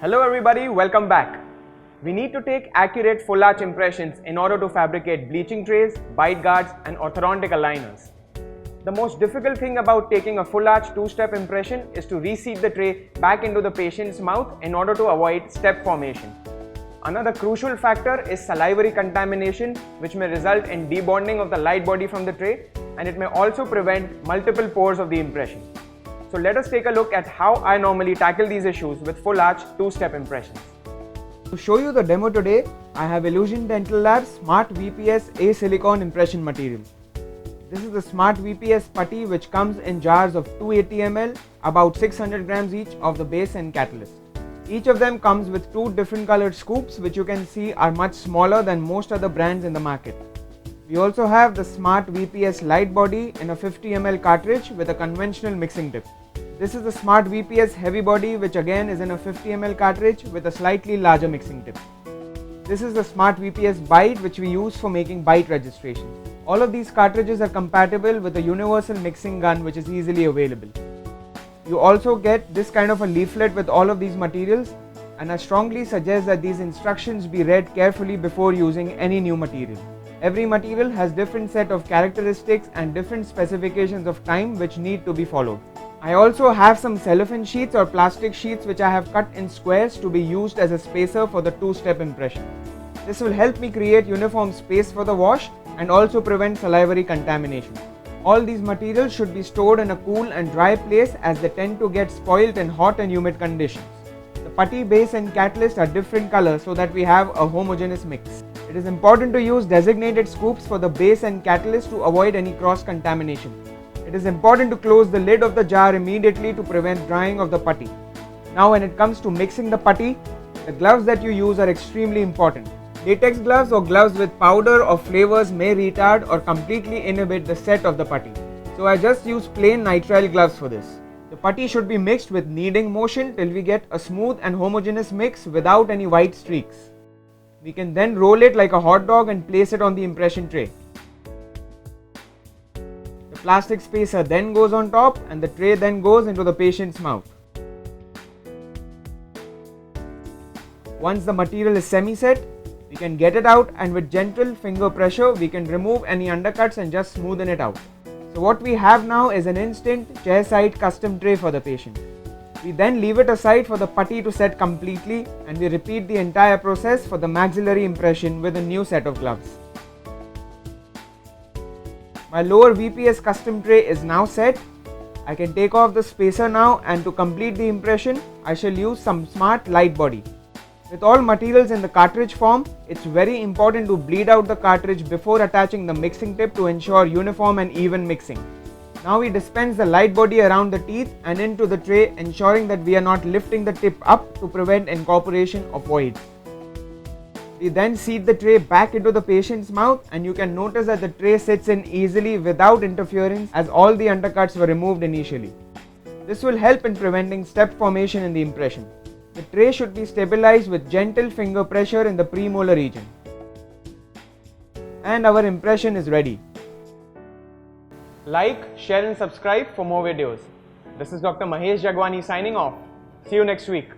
Hello everybody, welcome back. We need to take accurate full arch impressions in order to fabricate bleaching trays, bite guards and orthodontic aligners. The most difficult thing about taking a full arch two-step impression is to reseat the tray back into the patient's mouth in order to avoid step formation. Another crucial factor is salivary contamination, which may result in debonding of the light body from the tray, and it may also prevent multiple pores of the impression. So let us take a look at how I normally tackle these issues with full arch two-step impressions. To show you the demo today, I have Illusion Dental Labs Smart VPS A silicone impression material. This is the Smart VPS putty, which comes in jars of 280 ml, about 600 grams each of the base and catalyst. Each of them comes with two different colored scoops, which you can see are much smaller than most other brands in the market. We also have the Smart VPS light body in a 50 ml cartridge with a conventional mixing tip. This is the Smart VPS heavy body, which again is in a 50 ml cartridge with a slightly larger mixing tip. This is the Smart VPS bite, which we use for making bite registrations. All of these cartridges are compatible with a universal mixing gun, which is easily available. You also get this kind of a leaflet with all of these materials, and I strongly suggest that these instructions be read carefully before using any new material. Every material has different set of characteristics and different specifications of time which need to be followed. I also have some cellophane sheets or plastic sheets which I have cut in squares to be used as a spacer for the two-step impression. This will help me create uniform space for the wash and also prevent salivary contamination. All these materials should be stored in a cool and dry place, as they tend to get spoiled in hot and humid conditions. The putty, base and catalyst are different colors so that we have a homogeneous mix. It is important to use designated scoops for the base and catalyst to avoid any cross contamination. It is important to close the lid of the jar immediately to prevent drying of the putty. Now when it comes to mixing the putty, the gloves that you use are extremely important. Latex gloves or gloves with powder or flavors may retard or completely inhibit the set of the putty. So I just use plain nitrile gloves for this. The putty should be mixed with kneading motion till we get a smooth and homogeneous mix without any white streaks. We can then roll it like a hot dog and place it on the impression tray. The plastic spacer then goes on top, and the tray then goes into the patient's mouth. Once the material is semi-set, we can get it out, and with gentle finger pressure we can remove any undercuts and just smoothen it out. So what we have now is an instant chair-side custom tray for the patient. We then leave it aside for the putty to set completely, and we repeat the entire process for the maxillary impression with a new set of gloves. My lower VPS custom tray is now set. I can take off the spacer now, and to complete the impression I shall use some Smart light body. With all materials in the cartridge form, it's very important to bleed out the cartridge before attaching the mixing tip to ensure uniform and even mixing. Now we dispense the light body around the teeth and into the tray, ensuring that we are not lifting the tip up to prevent incorporation of void. We then seat the tray back into the patient's mouth, and you can notice that the tray sits in easily without interference, as all the undercuts were removed initially. This will help in preventing step formation in the impression. The tray should be stabilized with gentle finger pressure in the premolar region. And our impression is ready. Like, share and subscribe for more videos. This is Dr. Mahesh Jagwani signing off. See you next week.